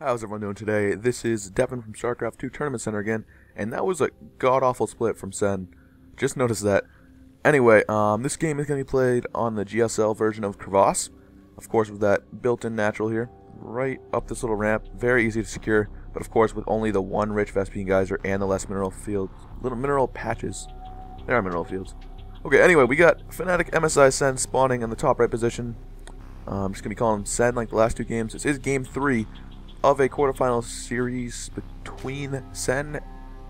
How's everyone doing today? This is Devin from StarCraft 2 Tournament Center again, and that was a god-awful split from Sen. Just noticed that. Anyway, this game is going to be played on the GSL version of Crevasse. Of course, with that built-in natural here, right up this little ramp. Very easy to secure, but of course with only the one rich Vespene geyser and the less mineral fields. Little mineral patches. There are mineral fields. Okay, anyway, we got FnaticmsiSen spawning in the top right position. I'm just going to be calling him Sen like the last two games. This is game 3 of a quarterfinal series between Sen,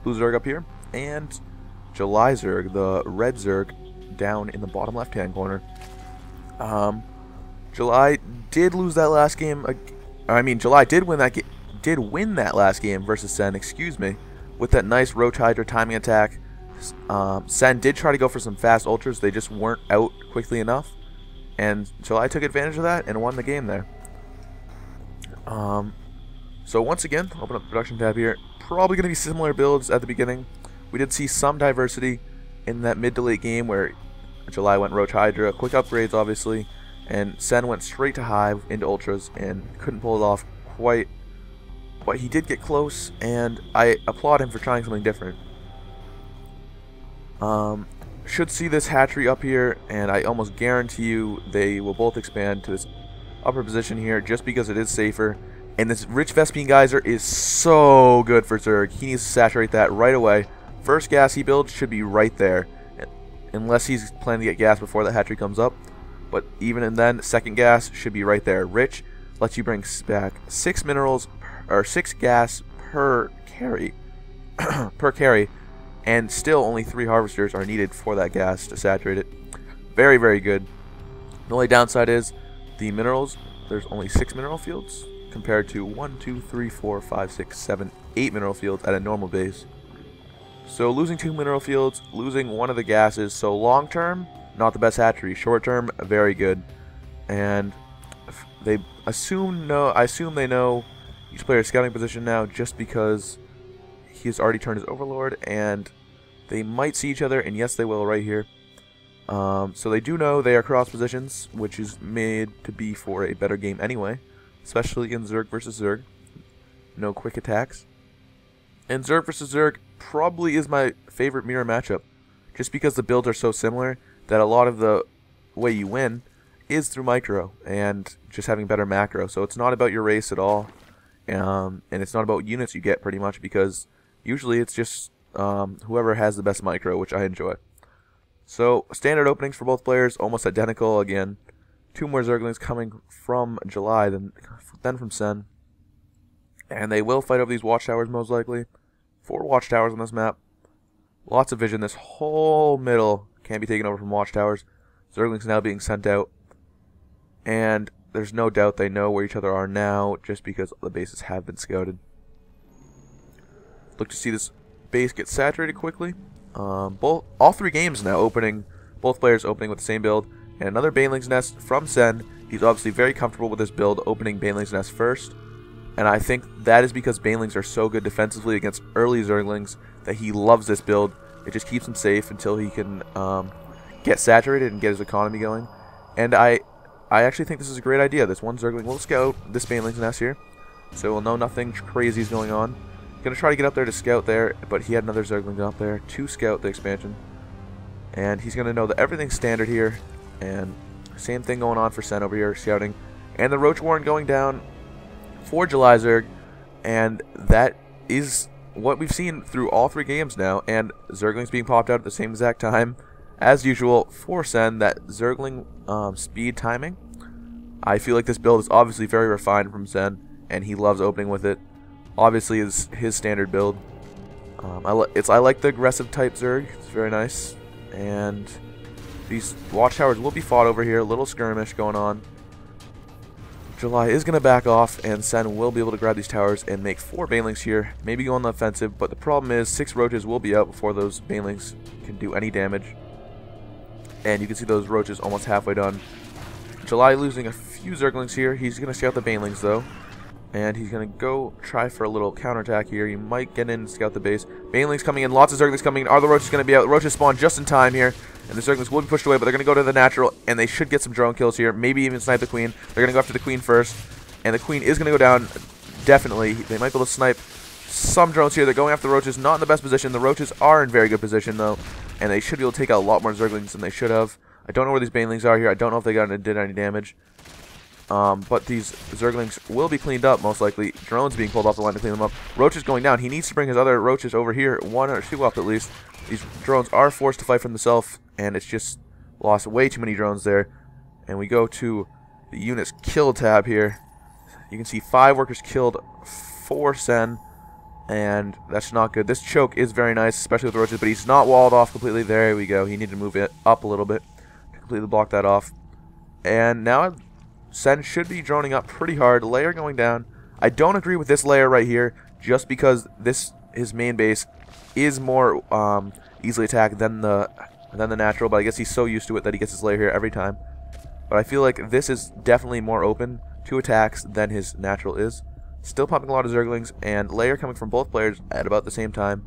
JulyZerg up here, and JulyZerg, the red Zerg, down in the bottom left-hand corner. July did lose that last game. July did win that last game versus Sen. Excuse me, with that nice Roach Hydra timing attack. Sen did try to go for some fast ultras. They just weren't out quickly enough, and July took advantage of that and won the game there. So once again, open up the production tab here. Probably going to be similar builds at the beginning. We did see some diversity in that mid to late game where July went Roach Hydra, quick upgrades obviously, and Sen went straight to Hive into ultras and couldn't pull it off quite. But he did get close, and I applaud him for trying something different. Should see this hatchery up here, and I almost guarantee you they will both expand to this upper position here just because it is safer. And this rich Vespene geyser is so good for Zerg. He needs to saturate that right away. First gas he builds should be right there, unless he's planning to get gas before the hatchery comes up. But even then, second gas should be right there. Rich lets you bring back 6 minerals or 6 gas per carry, and still only 3 harvesters are needed for that gas to saturate it. Very, very good. The only downside is the minerals. There's only 6 mineral fields, compared to 1, 2, 3, 4, 5, 6, 7, 8 mineral fields at a normal base. So losing 2 mineral fields, losing one of the gases. So long term, not the best hatchery. Short term, very good. And I assume they know each player's scouting position now, just because he's already turned his Overlord, and they might see each other, and yes, they will right here. So they do know they are cross positions, which is made to be for a better game anyway. Especially in Zerg versus Zerg. No quick attacks. And Zerg versus Zerg probably is my favorite mirror matchup. Just because the builds are so similar that a lot of the way you win is through micro and just having better macro. So it's not about your race at all. And it's not about units you get pretty much, because usually it's just whoever has the best micro, which I enjoy. So standard openings for both players, almost identical again. 2 more Zerglings coming from July than from Sen. And they will fight over these watchtowers most likely. 4 watchtowers on this map. Lots of vision. This whole middle can be taken over from watchtowers. Zerglings now being sent out. And there's no doubt they know where each other are now, just because the bases have been scouted. Look to see this base get saturated quickly. All 3 games now opening. Both players opening with the same build. And another Baneling's Nest from Sen. He's obviously very comfortable with this build, opening Baneling's Nest first. And I think that is because Banelings are so good defensively against early Zerglings that he loves this build. It just keeps him safe until he can get saturated and get his economy going. And I actually think this is a great idea. This one Zergling will scout this Baneling's Nest here, so we'll know nothing crazy is going on. Gonna try to get up there to scout there, but he had another Zergling up there to scout the expansion. And he's gonna know that everything's standard here. And same thing going on for Sen over here, scouting. And the Roach Warren going down for JulyZerg. And that is what we've seen through all 3 games now. And Zerglings being popped out at the same exact time. As usual for Sen, that Zergling speed timing. I feel like this build is obviously very refined from Sen, and he loves opening with it. Obviously is his standard build. I like the aggressive type Zerg. It's very nice. And these watchtowers will be fought over here. A little skirmish going on. July is going to back off, and Sen will be able to grab these towers and make 4 Banelings here. Maybe go on the offensive, but the problem is 6 Roaches will be out before those Banelings can do any damage. And you can see those Roaches almost halfway done. July losing a few Zerglings here. He's going to scout the Banelings though. And he's going to go try for a little counterattack here. He might get in and scout the base. Banelings coming in. Lots of Zerglings coming in. Are the Roaches going to be out? The Roaches spawn just in time here. And the Zerglings will be pushed away, but they're going to go to the natural. And they should get some drone kills here. Maybe even snipe the Queen. They're going to go after the Queen first. And the Queen is going to go down. definitely. They might be able to snipe some drones here. They're going after the roaches. Not in the best position. The roaches are in very good position, though. And they should be able to take out a lot more Zerglings than they should have. I don't know where these Banelings are here. I don't know if they did any damage. But these Zerglings will be cleaned up, most likely. Drones being pulled off the line to clean them up. Roaches going down. He needs to bring his other roaches over here. 1 or 2 up, at least. These drones are forced to fight for themselves, and it's just lost way too many drones there. And we go to the units kill tab here. You can see 5 workers killed for Sen. And that's not good. This choke is very nice, especially with the roaches, but he's not walled off completely. There we go. He needed to move it up a little bit to completely block that off. And now Sen should be droning up pretty hard. Layer going down. I don't agree with this layer right here, just because his main base is more easily attacked than the natural, but I guess he's so used to it that he gets his layer here every time. But I feel like this is definitely more open to attacks than his natural is. Still popping a lot of Zerglings, and layer coming from both players at about the same time.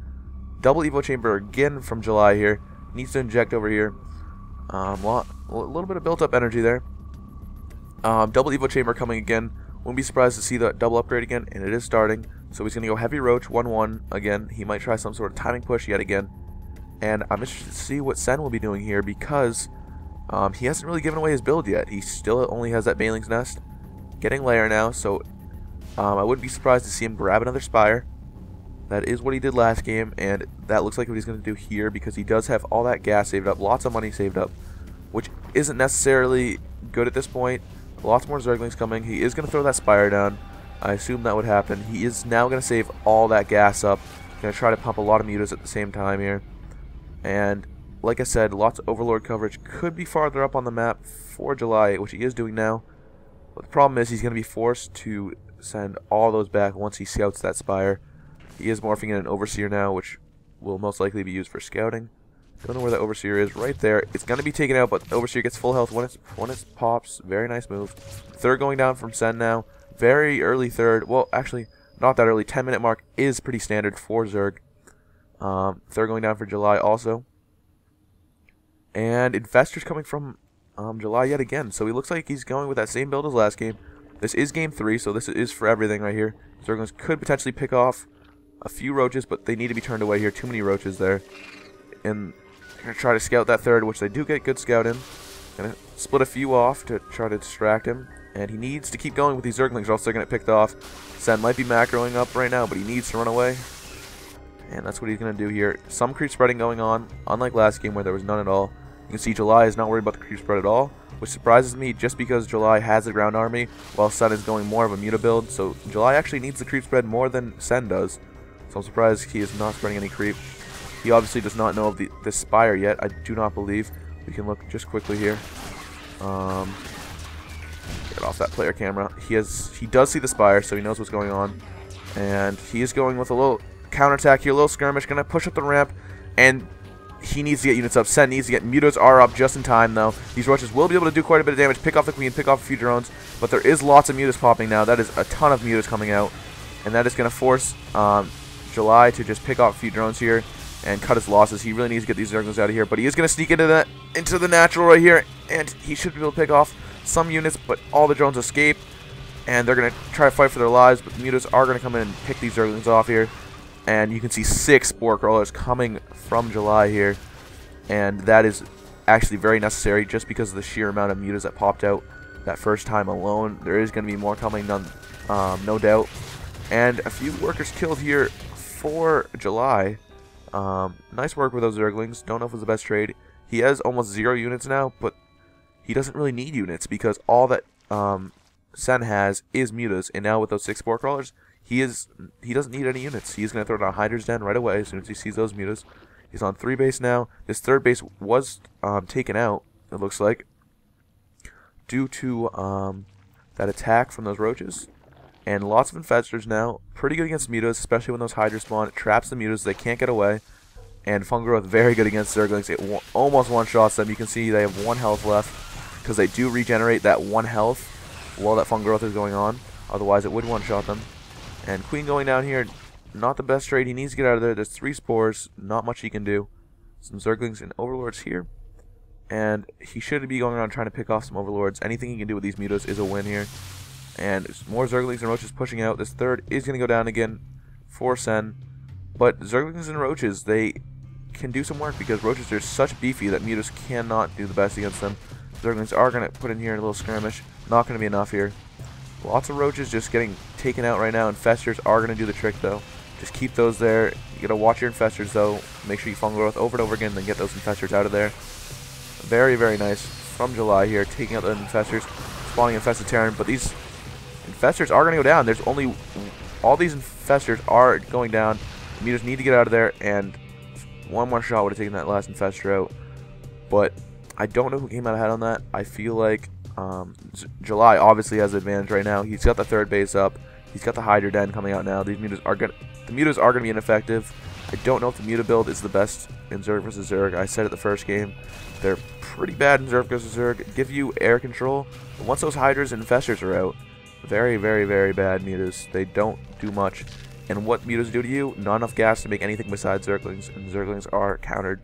Double Evo Chamber again from July here. Needs to inject over here. A little bit of built-up energy there. Double Evo Chamber coming again. Wouldn't be surprised to see the double upgrade again, and it is starting. So he's going to go Heavy Roach 1-1 again. He might try some sort of timing push yet again. And I'm interested to see what Sen will be doing here, because he hasn't really given away his build yet. He still only has that Baneling's Nest. Getting layer now, so I wouldn't be surprised to see him grab another Spire. That is what he did last game, and that looks like what he's going to do here, because he does have all that gas saved up, lots of money saved up, which isn't necessarily good at this point. Lots more Zerglings coming. He is going to throw that Spire down. I assume that would happen. He is now going to save all that gas up. Going to try to pump a lot of mutas at the same time here. And like I said, lots of Overlord coverage. Could be farther up on the map for July, which he is doing now. But the problem is he's going to be forced to send all those back once he scouts that Spire. He is morphing in an Overseer now, which will most likely be used for scouting. Don't know where the Overseer is. Right there. It's going to be taken out, but the Overseer gets full health when it pops. Very nice move. Third going down from Sen now. Very early third. Well, actually, not that early. 10-minute mark is pretty standard for Zerg. Third going down for July also. And Infestor's coming from July yet again. So he looks like he's going with that same build as last game. This is game 3, so this is for everything right here. Zerglings could potentially pick off a few roaches, but they need to be turned away here. Too many roaches there. And they're going to try to scout that third, which they do get good scout in. Going to split a few off to try to distract him. And he needs to keep going with these Zerglings, or else they're going to get picked off. Sen might be macroing up right now, but he needs to run away. And that's what he's going to do here. Some creep spreading going on, unlike last game where there was none at all. You can see July is not worried about the creep spread at all, which surprises me just because July has a ground army, while Sen is going more of a muta build. So July actually needs the creep spread more than Sen does. So I'm surprised he is not spreading any creep. He obviously does not know of this Spire yet, I do not believe. We can look just quickly here. Get off that player camera. He does see the Spire, so he knows what's going on. And he is going with a little counterattack here, a little skirmish, gonna push up the ramp, and he needs to get units up. Sen needs to get mutas are up just in time though. These roaches will be able to do quite a bit of damage, pick off the queen, pick off a few drones, but there is lots of mutas popping now. That is a ton of mutas coming out, and that is gonna force July to just pick off a few drones here and cut his losses. He really needs to get these Zerglings out of here, but he is gonna sneak into the natural right here, and he should be able to pick off some units, but all the drones escape, and they're gonna try to fight for their lives, but the mutas are gonna come in and pick these Zerglings off here. And you can see 6 Spore Crawlers coming from July here. And that is actually very necessary just because of the sheer amount of mutas that popped out that first time alone. There is going to be more coming, no doubt. And a few workers killed here for July. Nice work with those Zerglings. Don't know if it was the best trade. He has almost 0 units now, but he doesn't really need units because all that Sen has is mutas. And now with those 6 Spore Crawlers, he doesn't need any units. He's going to throw down Hydra's Den right away as soon as he sees those mutas. He's on 3 base now. This 3rd base was taken out, it looks like, due to that attack from those roaches. And lots of Infestors now. Pretty good against mutas, especially when those Hydras spawn. It traps the mutas. They can't get away. And Fun Growth very good against Zerglings. It almost one-shots them. You can see they have 1 health left because they do regenerate that 1 health while that Fun Growth is going on. Otherwise, it would one-shot them. And Queen going down here, not the best trade. He needs to get out of there. There's 3 spores, not much he can do. Some Zerglings and Overlords here. And he should be going around trying to pick off some Overlords. Anything he can do with these mutas is a win here. And more Zerglings and Roaches pushing out. This third is going to go down again for Sen. But Zerglings and Roaches, they can do some work because Roaches are such beefy that Mutas cannot do the best against them. Zerglings are going to put in here a little skirmish. Not going to be enough here. Lots of Roaches just getting taken out right now. Infestors are going to do the trick though. Just keep those there. You got to watch your Infestors though. Make sure you fungal growth over and over again and then get those Infestors out of there. Very, very nice from July here. Taking out the Infestors. Spawning Infested Terran. But these Infestors are going to go down. There's only... All these Infestors are going down. The Mutas need to get out of there. And one more shot would have taken that last Infestor out. But I don't know who came out ahead on that. I feel like July obviously has the advantage right now. He's got the third base up. He's got the Hydra Den coming out now. These Mutas are gonna be ineffective. I don't know if the Muta build is the best in Zerg versus Zerg. I said it the first game. They're pretty bad in Zerg versus Zerg. Give you air control. But once those Hydras and Infestors are out, very, very, very bad Mutas. They don't do much. And what Mutas do to you, not enough gas to make anything besides Zerglings. And Zerglings are countered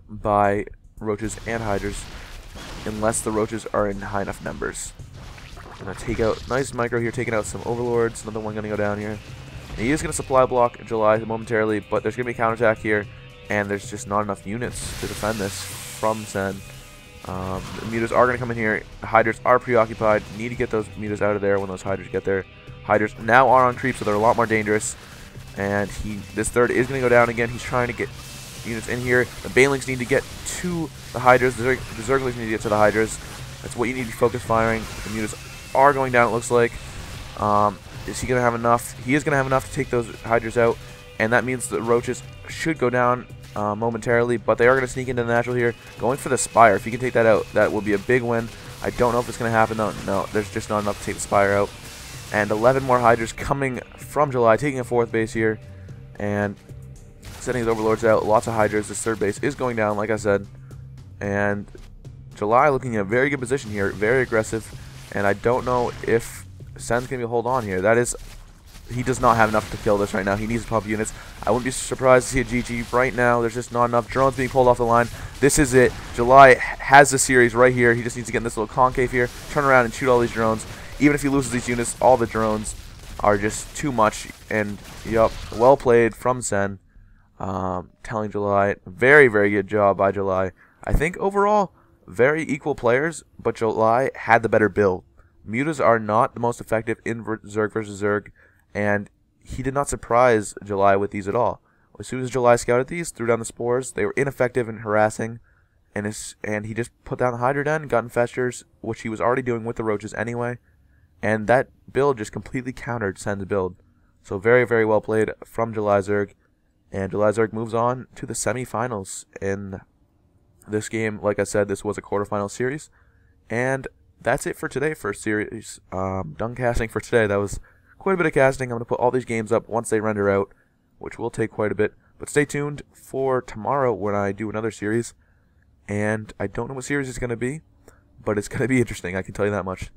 by Roaches and Hydras, unless the Roaches are in high enough numbers. Gonna take out, nice micro here, taking out some Overlords. Another one gonna go down here. And he is gonna supply block July momentarily, but there's gonna be a counterattack here, and there's just not enough units to defend this from Sen. The Mutas are gonna come in here. The Hydras are preoccupied. Need to get those Mutas out of there when those Hydras get there. Hydras now are on creep, so they're a lot more dangerous. And this third is gonna go down again. He's trying to get units in here. The Banelings need to get to the Hydras. The Zerglings need to get to the Hydras. That's what you need to focus firing. The Mutas are going down, it looks like. Is he going to have enough? He is going to have enough to take those Hydras out. And that means the Roaches should go down momentarily. But they are going to sneak into the natural here. Going for the Spire. If you can take that out, that will be a big win. I don't know if it's going to happen though. No, there's just not enough to take the Spire out. And 11 more Hydras coming from July. Taking a fourth base here. And setting his Overlords out. Lots of Hydras. This third base is going down, like I said. And July looking in a very good position here. Very aggressive. And I don't know if Sen's going to hold on here. That is, he does not have enough to kill this right now. He needs pump units. I wouldn't be surprised to see a GG right now. There's just not enough. Drones being pulled off the line. This is it. July has the series right here. He just needs to get in this little concave here. Turn around and shoot all these drones. Even if he loses these units, all the drones are just too much. And, yup, well played from Sen. Telling July. Very, very good job by July. I think overall, very equal players, but July had the better build. Mutas are not the most effective in Zerg versus Zerg, and he did not surprise July with these at all. As soon as July scouted these, threw down the spores, they were ineffective and harassing, and he just put down the Hydra Den, got Infestors, which he was already doing with the Roaches anyway, and that build just completely countered Sen's build. So very, very well played from JulyZerg, and JulyZerg moves on to the semifinals in this game. Like I said, this was a quarterfinal series, and that's it for today for series. Done casting for today. That was quite a bit of casting. I'm going to put all these games up once they render out, which will take quite a bit. But stay tuned for tomorrow when I do another series, and I don't know what series it's going to be, but it's going to be interesting, I can tell you that much.